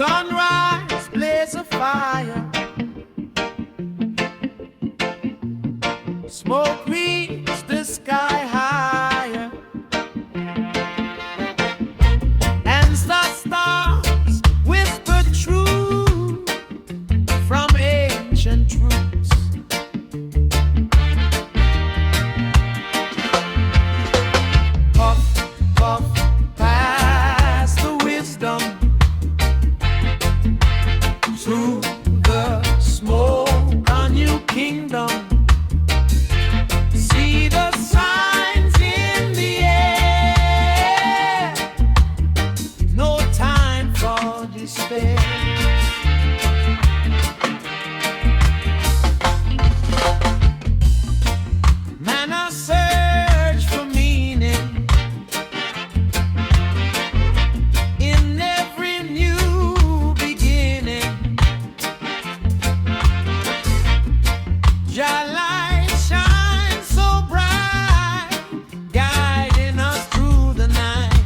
Sunrise, blaze of fire, smoke reach the sky higher, and the stars whisper truth from ancient truths. Puff, puff, pass the wisdom through the smoke, a new kingdom. See the signs in the air, no time for despair. Man, I search for meaning in every new beginning. Your light shines so bright, guiding us through the night.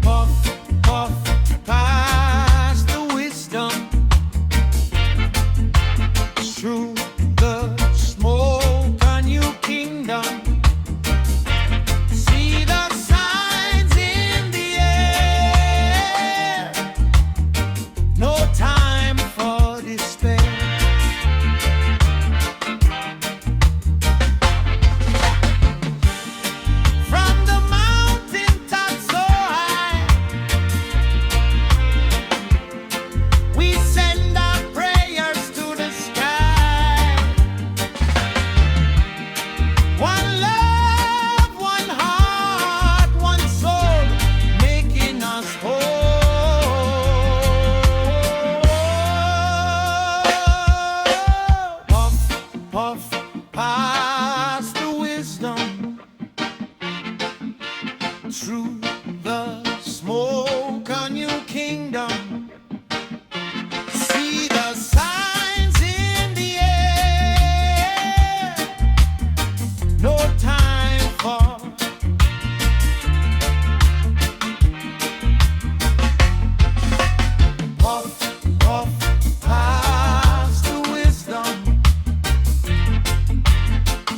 Puff, puff, pass the wisdom through the smoke, a new kingdom. See the signs in the air, no time for despair. From the mountain top so high, we send our prayers to the sky. One love, one heart, one soul, making us whole. Puff, puff, pass the wisdom through the smoke, a new kingdom. See the signs in the air, no time for puff, puff, pass the wisdom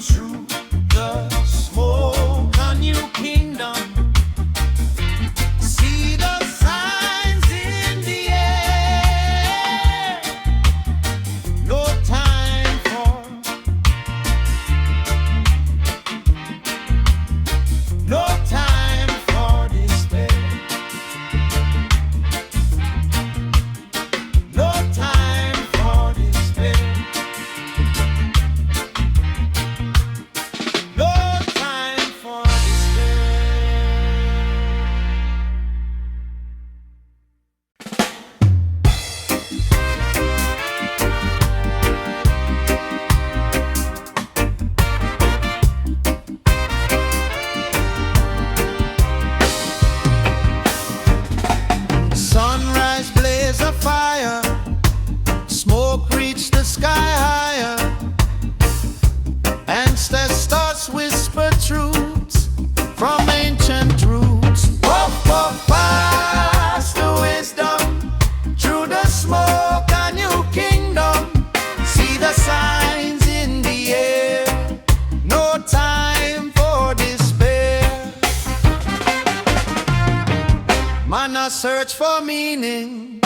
through the smoke, a new kingdom. See the signs in the air, no time for, no time for despair, no time for despair, no time for despair. Sunrise, blaze of fire, smoke reach the sky higher, and the stars whisper truths from ancient roots. Puff, puff, pass the wisdom through the smoke, a new kingdom. See the signs in the air, no time for despair. Man, I search for meaning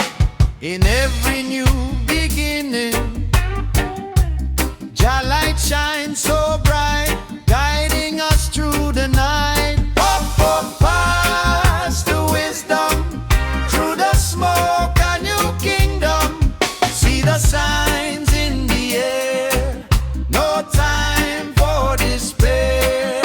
in every new beginning. Your light shines so bright, guiding us through the night. Puff, puff, pass the wisdom through the smoke, a new kingdom. See the signs in the air, no time for despair.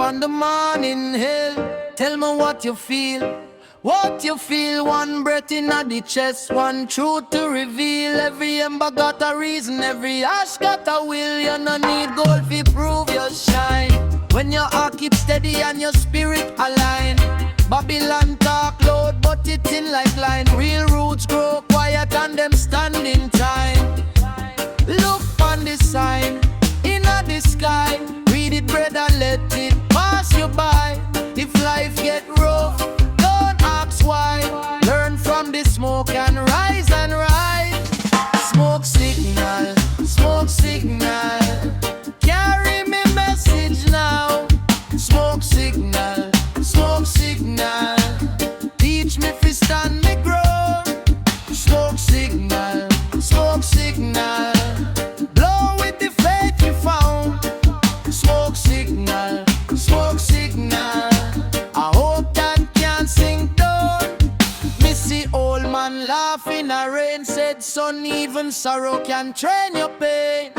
on the morning hill. Tell me what you feel. What you feel, one breath in the chest, one truth to reveal. Every ember got a reason, every ash got a will. You no need gold to prove your shine. When your heart keeps steady and your spirit align. Babylon talk loud, but it thin like line. Real roots grow quiet and them stand in time. Look on the sign, in the sky. Read it, brother, let it pass you by. If life get rough, why? Learn from the smoke and rise and rise. Smoke signal, smoke signal. Carry me message now. Smoke signal, smoke signal. Teach me fi stand me ground. Smoke signal, smoke signal. Blow with the faith you found. Smoke signal, smoke signal. I hope that can sing. Old man laughing in the rain said, son, even sorrow can train your pain.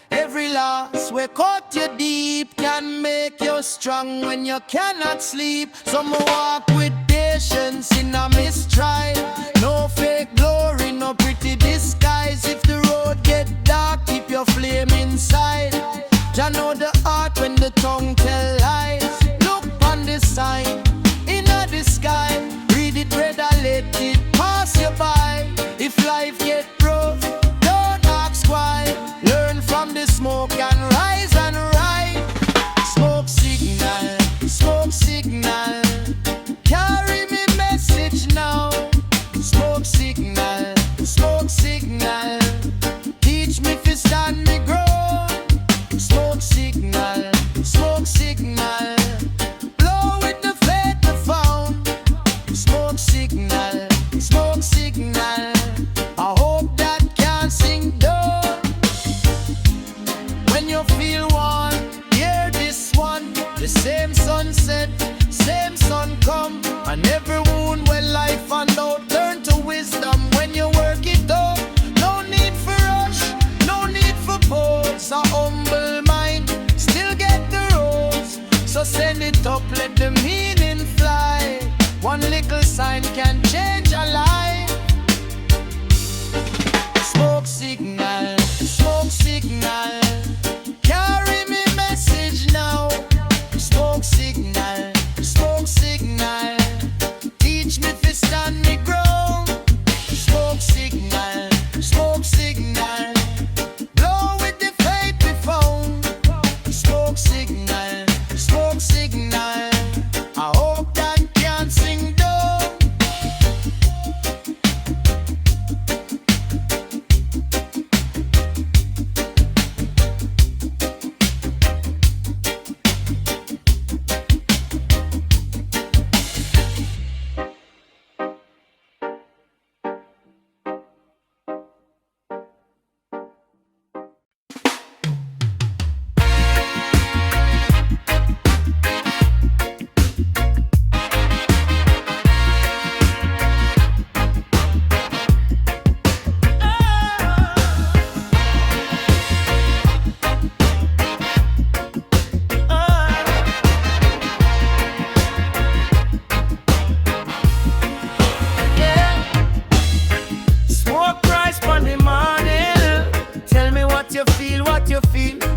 Every loss we cut you deep can make you strong when you cannot sleep. Some walk with patience in a mistrial. No fake glory, no pretty disguise. If the road get dark, keep your flame inside. Jah know the heart when the tongue tell lies. Look on the sign, in the sky. Read it, brother, let it pass you by. If life get rough, don't ask why. Learn from the smoke and rise and ride. Smoke signal, smoke signal. Carry me message now. Smoke signal, smoke signal. Teach me fi stand me ground. Smoke signal, smoke signal. Blow with the faith we found. Smoke signal, smoke signal. I hope that can sing down. When you feel one, hear this one. The same sunset, same sun come. And every wound when life found out, turn to wisdom when you work it out. No need for rush, no need for pose. A humble mind still get the rose. So send it up, let the meaning fly. One little sign can change a life. Smoke signal, smoke signal. Carry me message now. Smoke signal, smoke signal. Teach me fi stand me ground. Smoke signal, smoke signal. Blow with the faith we found. Smoke signal, smoke signal. I hope that can sing down.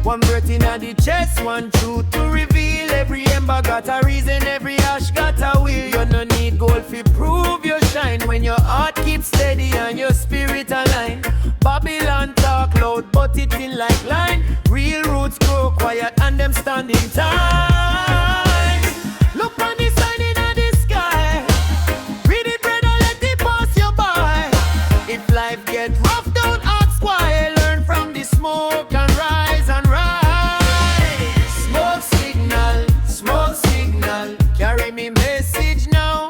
One breath in the chest, one truth to reveal. Every ember got a reason, every ash got a will. You no need gold to prove your shine. When your heart keeps steady and your spirit aligned. Babylon talk loud, but it thin like line. Real roots grow quiet and them standing time. Look on the sign in the sky. Read it, brother, let it pass you by. If life get rough, don't ask why. Learn from the smoke and rise and rise. Smoke signal, smoke signal. Carry me message now.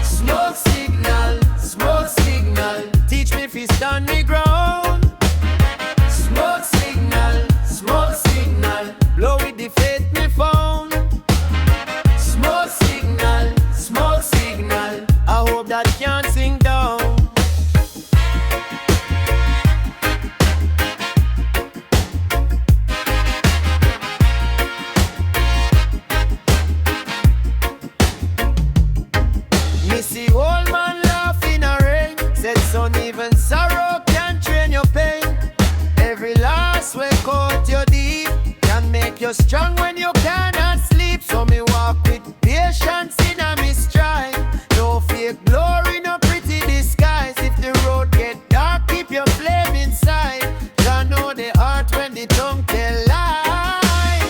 Smoke signal, smoke signal. Teach me fi stand me ground. Smoke signal, smoke signal. Blow with the faith me found. Smoke signal, smoke signal. I hope that can't sing down. you're strong when you cannot sleep. So me walk with patience in a me stride. No fake glory, no pretty disguise. If the road get dark, keep your flame inside. You know the heart when the tongue tell lie.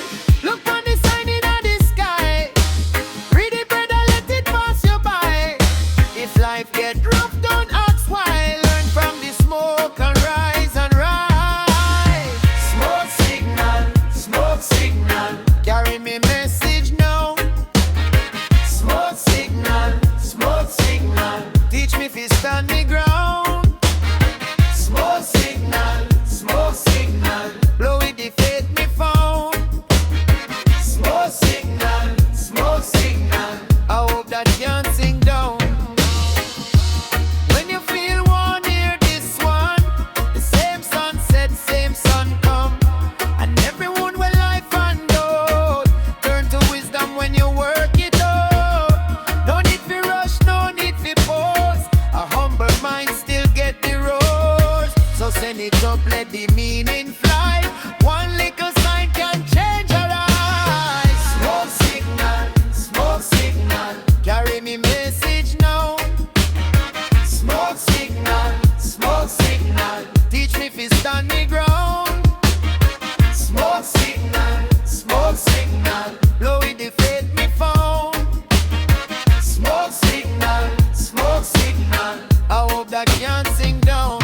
Look on the sign in the sky. Read it, brother, let it pass you by. If life get rough, don't ask why. Learn from the smoke and rise and rise. Smoke signal, carry me message now. Smoke signal, teach me fi stand me ground. Smoke signal, blow it the faith me found. Smoke signal, I hope that can't sing down. When you feel one, hear this one. The same sunset, same sun come. And everyone will life and gold. Turn to wisdom when you work it out. No need for rush, no need for pause. A humble mind still get the rose. So send it up, let the meaning fly. One little sign can change your life. Smoke signal, carry me message now. Smoke signal, teach me fi stand me ground. Smoke signal, blow it the faith me found. Smoke signal, I hope that can't sing down.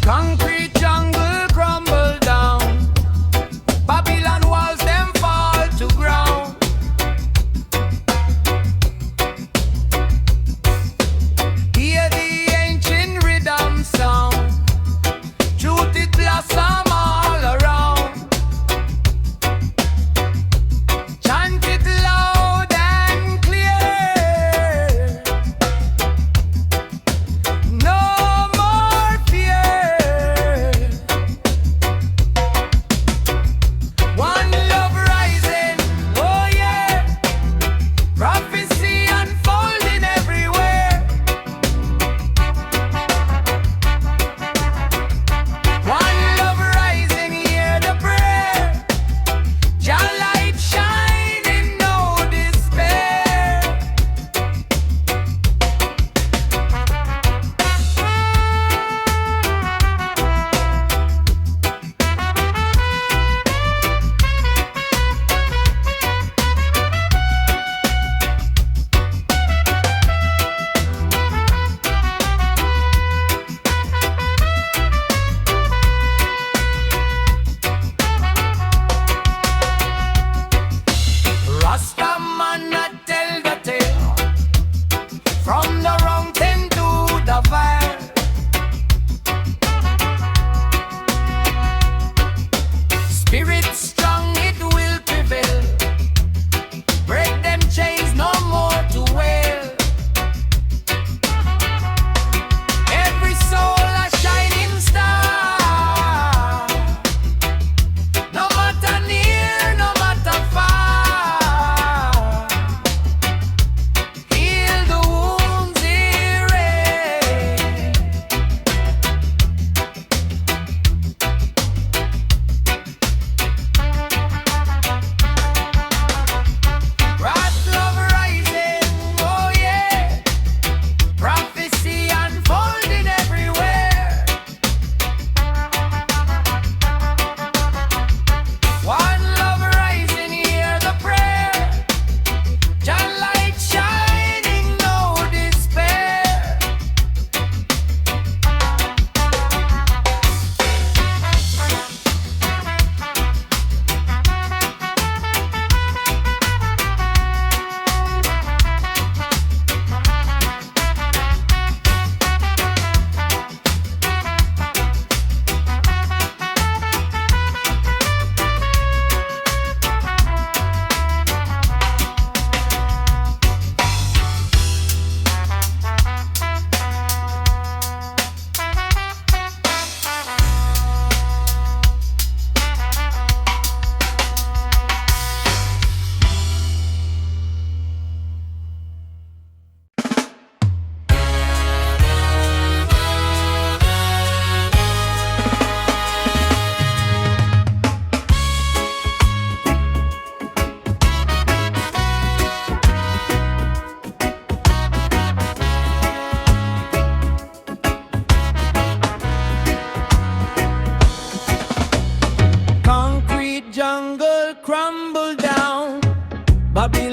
Concrete jungle crumble down. Babylon walls them fall to ground. Hear the ancient rhythm sound. Truth it blossom all around. Chant it loud and clear. No more fear. One love rising, oh yeah. Prophecy unfolding everywhere. One love rising, hear the prayer. Your light shining, no despair. Rasta man a tell the tale. From the wrong thing to the fire. Spirit strong, it will prevail. Break them chains, no more to wail. Every soul a shining star. No matter near, no matter far.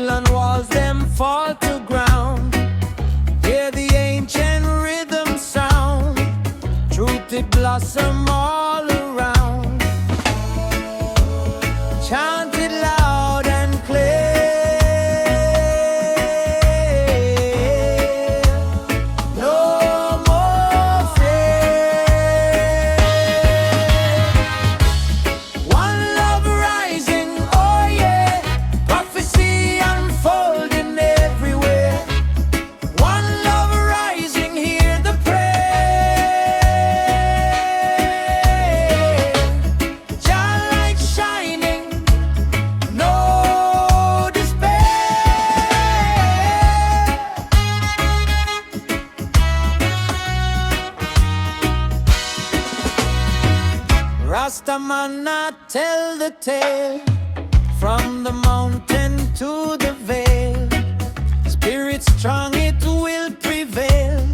Babylon walls them fall to ground. Hear the ancient rhythm sound. Truth it blossom all around. Chant it loud and clear. No more fear. One love rising, oh yeah. Prophecy unfolding everywhere. One love rising, hear the prayer. Jah light shining, no despair. Rastaman tell the tale, from the mountain to the vale. Spirit strong, it will prevail.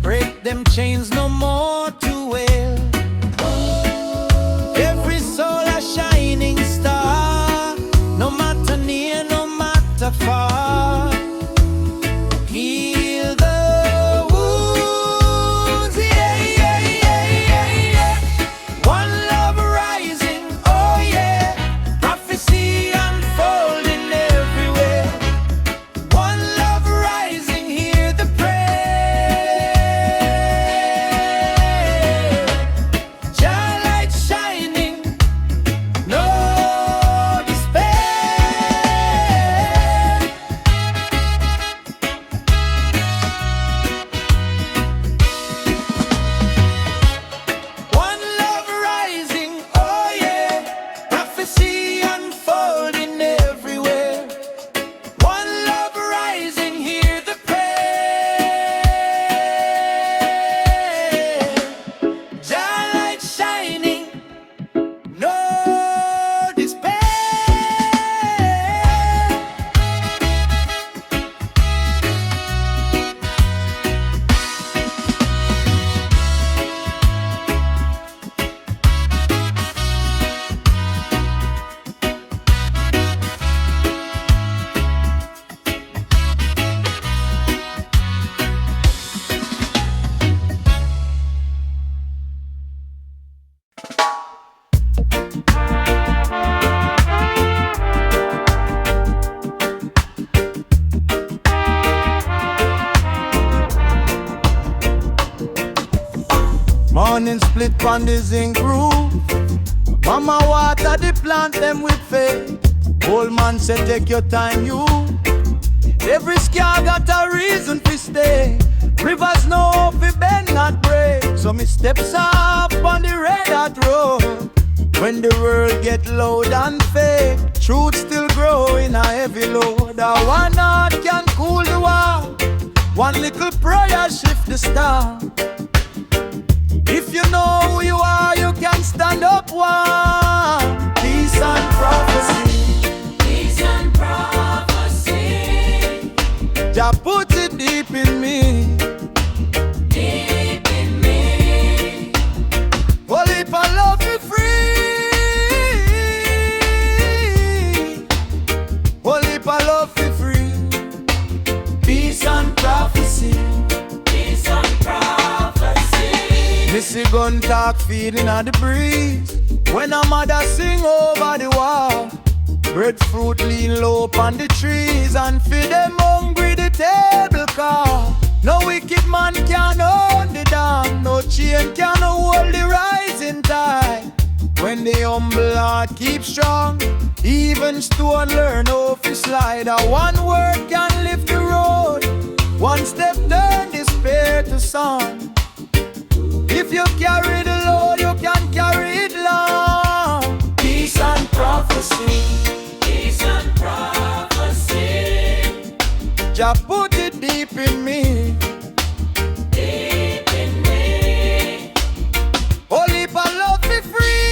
Break them chains, no more to wail. Every soul a shining star, no matter near, no matter far. Heal the wounds, yeah, yeah, yeah, yeah, yeah. One love rising, oh yeah. Prophecy unfolding everywhere. One love rising, hear the prayer. Jah light shining, no despair. One love rising, oh yeah. Prophecy unfolding everywhere. One love rising, hear the prayer. Jah light shining, no despair. Morning split on the zinc roof. Mama water the plant them with faith. Old man said take your time, you. Every scar got a reason to stay. Rivers know fi bend not break. So me steps up on the red hot road. When the world get loud and fake, truth still grow in a heavy load. A one heart can cool the war. One little prayer shift the star. If you know who you are, you can stand up one. Peace and prophecy. Peace and prophecy. Jah put it deep in me. Deep in me. Well, if I love you free. Well, if I love you free. Peace and prophecy. Peace and prophecy. Missy gun talk feeding on the breeze. When a mother sing over the wall. Breadfruit lean low on the trees. And feed them hungry the table call. No wicked man can own the dam. No chain can hold the rising tide. When the humble heart keeps strong, even stone learn how to slide. A one word can lift the road. One step turn despair to song. If you carry the load, you can carry it long. Peace and prophecy. Peace and prophecy. Jah put it deep in me. Deep in me. Only if I love me free.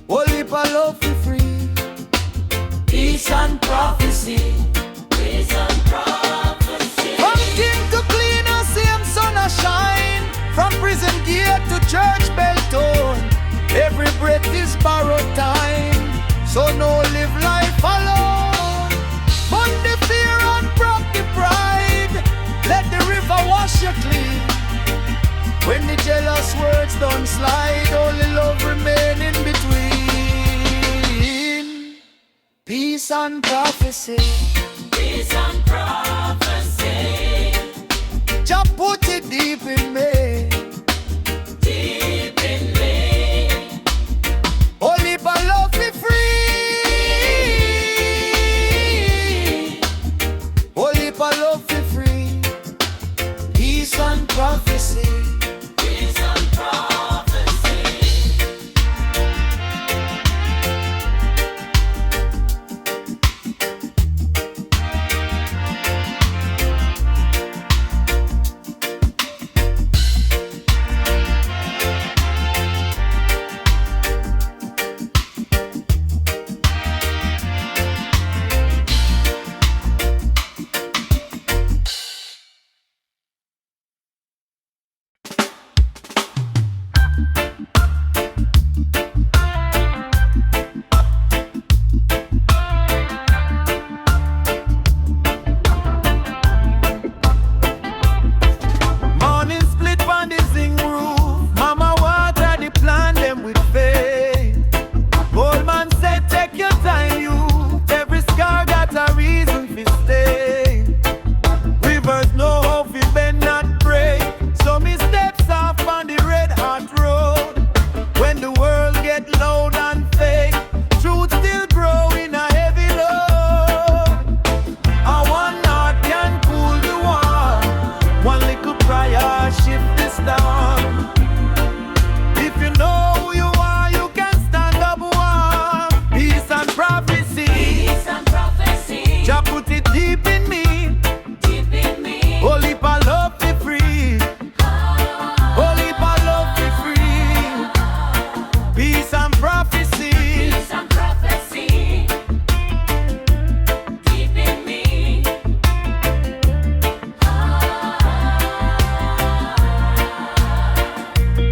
Only if I love me free. Peace and prophecy. Peace and prophecy. From king to clean, I see him sun a shine. From prison gate to church bell tone. Every breath is borrowed time. So no live life alone. Burn the fear and broke the pride. Let the river wash you clean. When the jealous words don't slide, only love remain in between. Peace and prophecy. Peace and prophecy. Jah put it deep in me. Deep in me. Only by love be free. Only by love be free. Peace and prophecy. Peace and prophecy. Morning split on the zinc roof. Mama water the plant them with faith. Old man said take your time, you. Every scar got a reason to stay. Rivers know how to bend not break. So me steps off on the red hot road. When the world get loud and fake, truth still grow in a heavy load. A one heart can cool the war. One little prayer shift the storm. If you know who you are, you can stand up warm. Peace and prophecy. Peace and prophecy. Jah put it deep in me. Deep in me. Only for love be free. Only for love be free. Peace and prophecy. Peace and prophecy. Deep in me.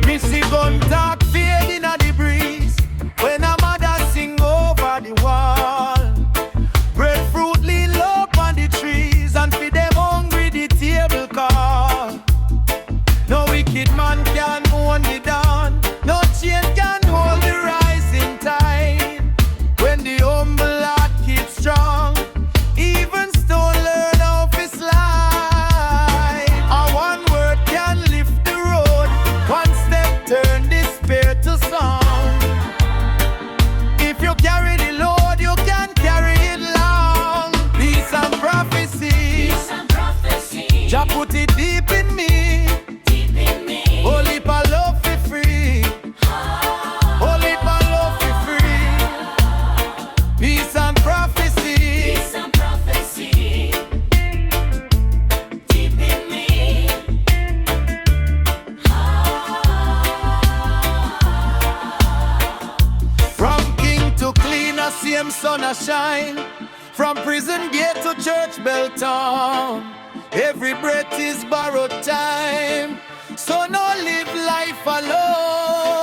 Missy gun talk fading at the breeze. When a mother sing over the wall. Breadfruit lean low on the trees. And feed them hungry the table call. No wicked man can own the dawn. No chain can hold the rising tide. When the humble heart keeps strong, even stone learn how to slide. A one word can lift the road. One step turn despair to song. If you carry the load, you can carry it long. Peace and prophecy. Peace and prophecy. Jah put it deep in me. Deep in me. Only for love be free. Only for love be free. Peace and prophecy. Peace and prophecy. Deep in me. From king to clean, a same sun a shine. From prison gate to church bell town. Every breath is borrowed time. So no live life alone.